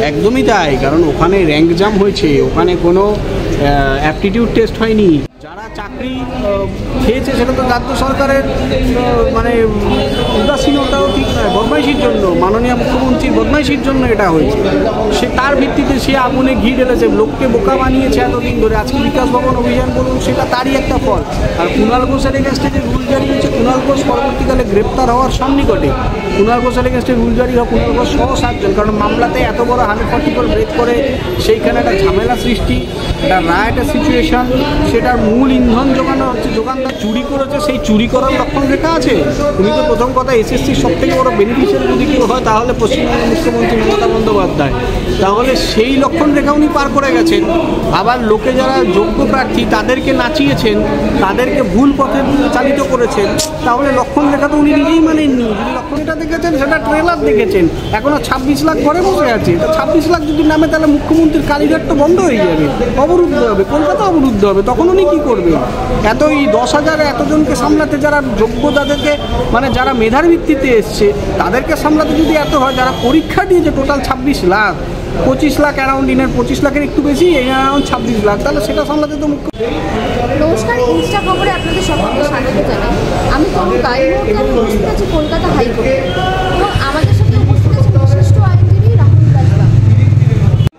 একদমই তাই, কারণ ওখানে র্যাঙ্ক জাম হয়েছে, ওখানে কোনো অ্যাপটিটিউড টেস্ট হয়নি। যারা চাকরি খেয়েছে সেটা তো রাজ্য সরকারের মানে উদাসীনতাও ঠিক নয়, বদমাইশির জন্য, মাননীয় মুখ্যমন্ত্রীর বদমাইশির জন্য এটা হয়েছে। সে তার ভিত্তিতে সে আগুনে ঘি ঢেলেছে, লোককে বোকা বানিয়েছে এতদিন ধরে। আজকে বিকাশ ভবন অভিযান বলুন, সেটা তারই একটা ফল। আর কুণাল ঘোষের এগেন্স্টে যে রুল জারি হয়েছে, কুণাল ঘোষ পরবর্তীকালে গ্রেপ্তার হওয়ার সন্নিকটে। কুণাল ঘোষের এগেন্স্টে রুল জারি হয় কুণাল ঘোষ সহ 7 জন, কারণ মামলাতে এত বড় 144 ব্রেক করে সেইখানে একটা ঝামেলা সৃষ্টি, একটা রায়টের সিচুয়েশন, সেটার মূল ইন্ধন যোগানো হচ্ছে যোগানদার চুরি করেছে। সেই চুরি করার লক্ষণ রেখা আছে। তুমি তো প্রথম কথা এসএসসির সব থেকে বড় বেনিফিশিয়ারি যদি কেউ হয় তাহলে পশ্চিমবঙ্গের মুখ্যমন্ত্রী মমতা বন্দ্যোপাধ্যায়, তাহলে সেই লক্ষণ রেখা উনি পার করে গেছেন। আবার লোকে যারা যোগ্য প্রার্থী তাদেরকে নাচিয়েছেন, তাদেরকে ভুল পথে চালিত করেছেন, তাহলে লক্ষণ রেখা তো উনি নিজেই মানেননি। যদি লক্ষণটা দেখেছেন সেটা ট্রেলার দেখেছেন, এখনো 26 লাখ ঘরে বসে আছে। তা 26 লাখ যদি নামে তাহলে মুখ্যমন্ত্রীর কালীঘাট তো বন্ধ হয়ে যাবে, অবরুদ্ধ হবে, কলকাতা অবরুদ্ধ হবে। তখন উনি কী করবে? এই 10,000 এতজনকে সামলাতে, যারা যোগ্য, যাদেরকে মানে যারা মেধার ভিত্তিতে এসছে তাদেরকে সামলাতে যদি এত হয়, যারা পরীক্ষা দিয়েছে টোটাল 26 লাখ, 25 লাখ অ্যারাউন্ড, ইনের 25 লাখের একটু বেশি, এই অ্যারাউন্ড 26 লাখ, তাহলে সেটা সামলাতে তো মুখ্য। নমস্কার, ইনস্টা খবরে আপনাদের সকলকে স্বাগত জানাই। আমি কনকা, এই মুহূর্তে আমি উপস্থিত আছি কলকাতা হাইকোর্টে এবং আমাদের সাথে উপস্থিত আছে বিশিষ্ট আইনজীবী রাহুল রাজবা।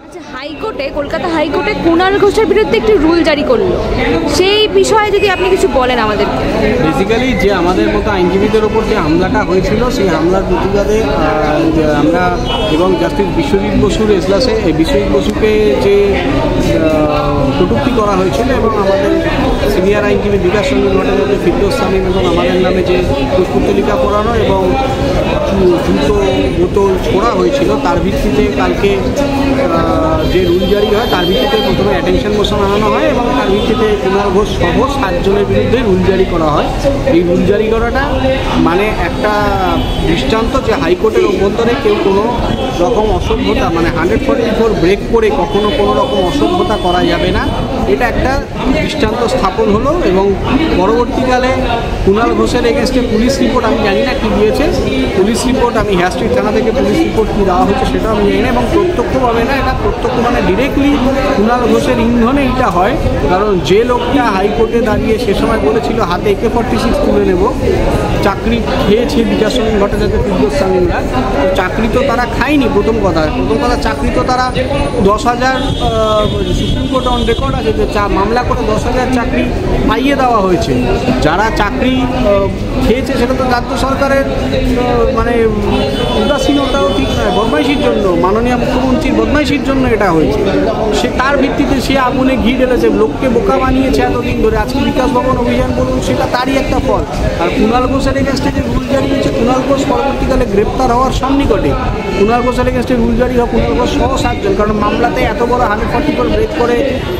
আচ্ছা, হাইকোর্টে, কলকাতা হাইকোর্টে কুণাল ঘোষের বিরুদ্ধে একটি রুল জারি করলো, সেই বিষয়ে যদি আপনি কিছু বলেন আমাদেরকে। বেসিক্যালি যে আমাদের মতো আইনজীবীদের ওপর যে হামলাটা হয়েছিল, সেই হামলার প্রতিবাদে আমরা এবং জাস্টিস বিশ্বজিৎ বসুর এজলাসে বিশ্বজিৎ বসুকে যে কটূক্তি করা হয়েছিল এবং আমাদের সিনিয়র আইনজীবী বিকাশ চন্দ্র ভট্টাচার্য, ফিরদৌস সামিম এবং আমাদের নামে যে পুষ্পতলিকা পড়ানো এবং জুতো বোতল ছোড়া হয়েছিল, তার ভিত্তিতে কালকে যে রুল জারি হয় তার ভিত্তিতে প্রথমে অ্যাটেনশন মোশন আনানো হয় এবং তার ভিত্তিতে কুণাল ঘোষ সহ 7 জনের বিরুদ্ধে রুল জারি করা হয়। এই রুল জারি করাটা মানে একটা দৃষ্টান্ত যে হাইকোর্টের অভ্যন্তরে কেউ কোনো রকম অসভ্যতা, মানে 144 ব্রেক করে কখনো কোনো রকম অসভ্যতা করা যাবে না, এটা একটা দৃষ্টান্ত স্থাপন হলো। এবং পরবর্তীকালে কুণাল ঘোষের এগেন্স্টে পুলিশ রিপোর্ট আমি জানি না কী দিয়েছে, পুলিশ রিপোর্ট আমি হেয়ার স্ট্রিট থানা থেকে পুলিশ রিপোর্ট কী দেওয়া হয়েছে সেটাও আমি জানি না, এবং প্রত্যক্ষভাবে না, এটা প্রত্যক্ষ মানে ডিরেক্টলি কুণাল ঘোষের ইন্ধনে এটা হয়। কারণ যে লোকটা হাইকোর্টে দাঁড়িয়ে সে সময় বলেছিল হাতে AK-46 তুলে নেব, চাকরি খেয়েছে বিকাশ চন্দ্র ভট্টাচার্য, ফিরদৌস সামিমরা, চাকরি তো তারা খায়নি। প্রথম কথা চাকরি তো তারা 10,000 সুপ্রিম কোর্ট অন রেকর্ড আছে যে মামলা করে 10,000 চাকরি পাইয়ে দেওয়া হয়েছে। যারা চাকরি খেয়েছে সেটা তো রাজ্য সরকারের মানে উদাসীনতাও ঠিক নয়, বদমাইশির জন্য, মাননীয় মুখ্যমন্ত্রীর বদমাইশির জন্য এটা হয়েছে। সে তার ভিত্তিতে সে আগুনে ঘি ঢেলেছে, লোককে বোকা বানিয়েছে এতদিন ধরে। আজকে বিকাশ ভবন অভিযান বলুন, সেটা তারই একটা ফল। আর কুণাল ঘোষের এগেন্স্টে যে রুল জারি হয়েছে, কুণাল ঘোষ পরবর্তীকালে গ্রেপ্তার হওয়ার সন্নিকটে। কুণাল ঘোষের এগেন্স্টে রুল জারি হয় কুণাল ঘোষ সহ 7 জন, কারণ মামলাতে এত বড় 144 ব্রেক করে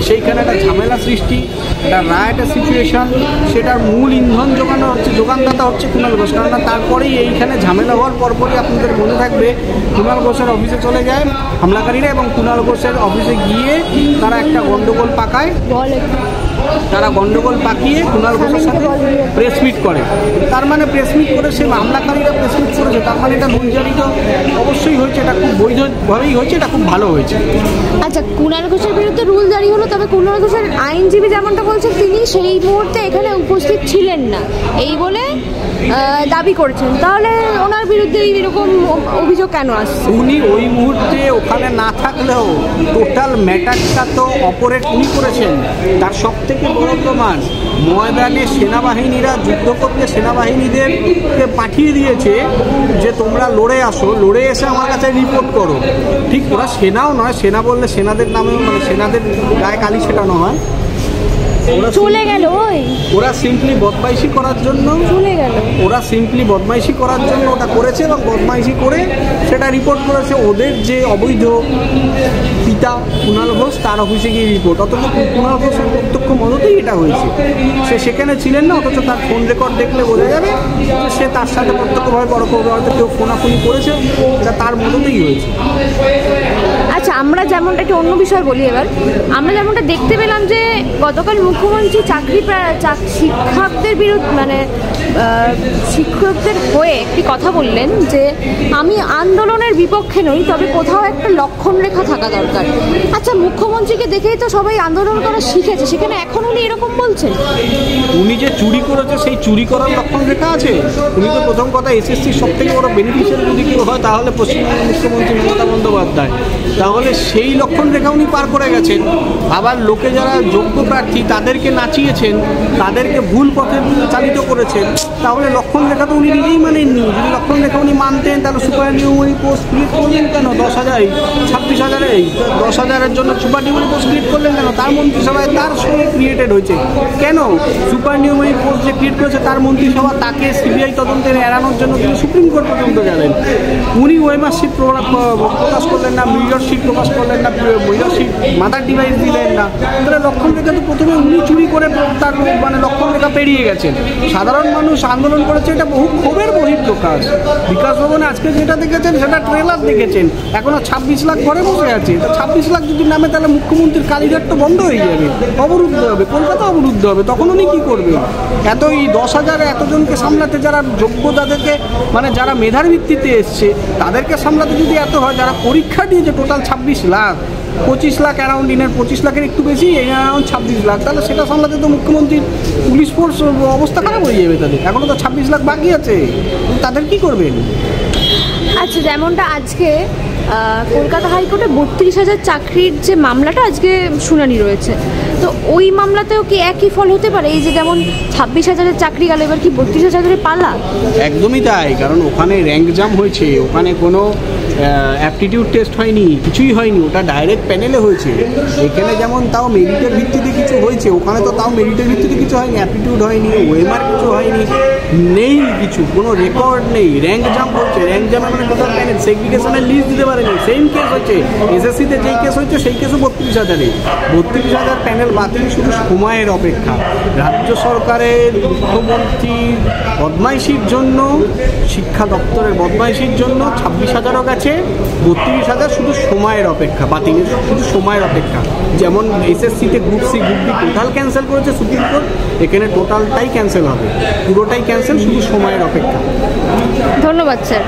সেইখানে একটা ঝামেলা সৃষ্টি, একটা রায়টের সিচুয়েশন, সেটার মূল ইন্ধন যোগানো হচ্ছে যোগানদাতা হচ্ছে কুণাল ঘোষ। কারণ তারপরেই এইখানে ঝামেলা হওয়ার পরপরই আপনাদের মনে থাকবে কুণাল ঘোষের অফিসে চলে যায় হামলাকারীরা এবং কুণাল ঘোষের অফিসে গিয়ে তারা একটা গন্ডগোল পাকায়, তারা গন্ডগোল পাকিয়ে কুণাল ঘোষের সাথে প্রেস মিট করে। তার মানে প্রেস মিট করে সে হামলাকারীরা প্রেস মিট করেছে, তার মানে এটা রুল জারি তো অবশ্যই হয়েছে, এটা খুব বৈধভাবেই হয়েছে, এটা খুব ভালো হয়েছে। আচ্ছা, কুণাল ঘোষের বিরুদ্ধে রুল জারি হলো, তবে কুণাল ঘোষের আইনজীবী যেমনটা বলছেন তিনি সেই মুহূর্তে এখানে উপস্থিত ছিলেন না এই বলে দাবি করছেন, তাহলে ওনার বিরুদ্ধে এরকম অভিযোগ কেন আসছে? উনি ওই মুহূর্তে ওখানে না থাকলেও টোটাল ম্যাটারটা তো অপারেট উনি করেছেন। তার সব থেকে বড় প্রমাণ, ময়দানে সেনাবাহিনীরা যুদ্ধ করতে সেনাবাহিনীদেরকে পাঠিয়ে দিয়েছে যে তোমরা লড়ে আসো, লড়ে এসে আমার কাছে রিপোর্ট করো। ঠিক ওরা সেনাও নয়, সেনা বললে সেনাদের নামে মানে সেনাদের গায়ে কালি ছেটানো হয়। চলে গেল, ওরা সিম্পলি বদমাইশি করার জন্য চলে গেল, ওরা সিম্পলি বদমাইশি করার জন্য ওটা করেছে এবং বদমাইশি করে সেটা রিপোর্ট করেছে ওদের যে অবৈধ পিতা কুণাল ঘোষ, তার অফিসে গিয়ে রিপোর্ট। অথচ কুণাল ঘোষের প্রত্যক্ষ মদতেই এটা হয়েছে, সে সেখানে ছিলেন না, অথচ তার ফোন রেকর্ড দেখলে বোঝা যাবে যে সে তার সাথে প্রত্যক্ষভাবে পরোক্ষভাবে হয়তো কেউ ফোনাফোনি করেছে, এটা তার মদতেই হয়েছে। আচ্ছা, আমরা যেমনটা একটু অন্য বিষয় বলি এবার, আমরা যেমনটা দেখতে পেলাম যে গতকাল মুখ্যমন্ত্রী শিক্ষকদের বিরুদ্ধে মানে শিক্ষকদের হয়ে একটি কথা বললেন যে আমি আন্দোলনের বিপক্ষে নই, তবে কোথাও একটা লক্ষণ রেখা থাকা দরকার। আচ্ছা, মুখ্যমন্ত্রীকে দেখেই তো সবাই আন্দোলন করা শিখেছে, সেখানে এখন উনি এরকম বলছেন? উনি যে চুরি করেছে সেই চুরি করার লক্ষণ রেখা আছে? উনি তো প্রথম কথা এসএসসির সব থেকে বড় বেনিফিশিয়ারি যদি কেউ হয় তাহলে পশ্চিমবঙ্গের মুখ্যমন্ত্রী মমতা বন্দ্যোপাধ্যায়। তাহলে সেই লক্ষণ রেখা উনি পার করে গেছেন। আবার লোকে যারা যোগ্য প্রার্থী তাদেরকে নাচিয়েছেন, তাদেরকে ভুল পথে চালিত করেছেন, তাহলে লক্ষণ রেখা তো উনি নিজেই মানেননি। যদি লক্ষণ রেখা উনি মানতেন তাহলে সুপার নিউমারি পোস্ট ক্রিয়েট করলেন কেন? 10,000 26,000 10,000-এর জন্য সুপার নিউমারি পোস্ট ক্রিয়েট করলেন কেন? তার মন্ত্রিসভায় তার সঙ্গে ক্রিয়েটেড হয়েছে কেন? সুপার নিউমারি পোস্ট যে ক্রিয়েট করেছে তার মন্ত্রিসভা, তাকে সিবিআই তদন্তে এড়ানোর জন্য তিনি সুপ্রিম কোর্ট পর্যন্ত গেলেন। উনি ওএমআর শিট প্রকাশ করলেন না, মিরর শিট প্রকাশ করলেন না, মিরর শিট মাদার ডিভাইস দিলেন না। তাহলে লক্ষণ রেখা তো প্রথমে উনি চুরি করে তার মানে লক্ষণ রেখা পেরিয়ে গেছেন। সাধারণ মানুষ আন্দোলন করেছে, এটা বহু ক্ষোভের বহিঃপ্রকাশ। বিকাশ ভবনে আজকে যেটা দেখেছেন সেটা ট্রেলার দেখেছেন, এখনো 26 লাখ ঘরে বসে আছে। তা 26 লাখ যদি নামে তাহলে মুখ্যমন্ত্রীর কালীঘাট তো বন্ধ হয়ে যাবে, অবরুদ্ধ হবে, কলকাতা অবরুদ্ধ হবে। তখন উনি কী করবেন? এই 10,000 এতজনকে সামলাতে যারা যোগ্য, তাদেরকে মানে যারা মেধার ভিত্তিতে এসছে তাদেরকে সামলাতে যদি এত হয়, যারা পরীক্ষা দিয়েছে টোটাল 26 লাখ, 25 লাখ অ্যারাউন্ড, ইনের 25 লাখের একটু বেশি, এই অ্যারাউন্ড 26 লাখ, তাহলে সেটা সামলাতে তো মুখ্যমন্ত্রীর পুলিশ ফোর্স অবস্থা খারাপ হয়ে যাবে। তাদের এখনও তো 26 লাখ বাকি আছে, তাদের কি করবেন? আচ্ছা, যেমনটা আজকে কলকাতা হাইকোর্টে 32,000 চাকরির যে মামলাটা আজকে শুনানি রয়েছে, তো ওই মামলাতেও কি একই ফল হতে পারে? এই যে যেমন 26,000-এর চাকরি গেল, এবার কি 32,000-এর পালা? একদমই তাই, কারণ ওখানে র্যাঙ্ক জাম হয়েছে, ওখানে কোনো অ্যাপটিটিউড টেস্ট হয়নি, কিছুই হয়নি, ওটা ডাইরেক্ট প্যানেলে হয়েছে। এখানে যেমন তাও মেরিটের ভিত্তিতে কিছু হয়েছে, ওখানে তো তাও মেরিটের ভিত্তিতে কিছু হয়নি, অ্যাপটিটিউড হয়নি, ওএমআর কিছু হয়নি, নেই কিছু, কোনো রেকর্ড নেই, র্যাঙ্ক জাম হচ্ছে। র্যাঙ্ক জামে মানে টোটাল প্যানেল সেগ্রিগেশনের লিস্ট দিতে পারেনি, সেম কেস হচ্ছে। এসএসসিতে যেই কেস হচ্ছে সেই কেসও 32,000-এ। 32,000 প্যানেল বাতিল, শুধু সময়ের অপেক্ষা। রাজ্য সরকারের মুখ্যমন্ত্রীর বদমাইশির জন্য, শিক্ষা দপ্তরের বদমাইশির জন্য 26,000-ও গেছে, 32,000 শুধু সময়ের অপেক্ষা, বাতিলের শুধু সময়ের অপেক্ষা। যেমন এসএসসিতে group C group D total cancel করেছে সুপ্রিম কোর্ট, এখানে টোটালটাই ক্যান্সেল হবে, পুরোটাই ক্যান্সেল, শুধু সময়ের অপেক্ষা। ধন্যবাদ স্যার।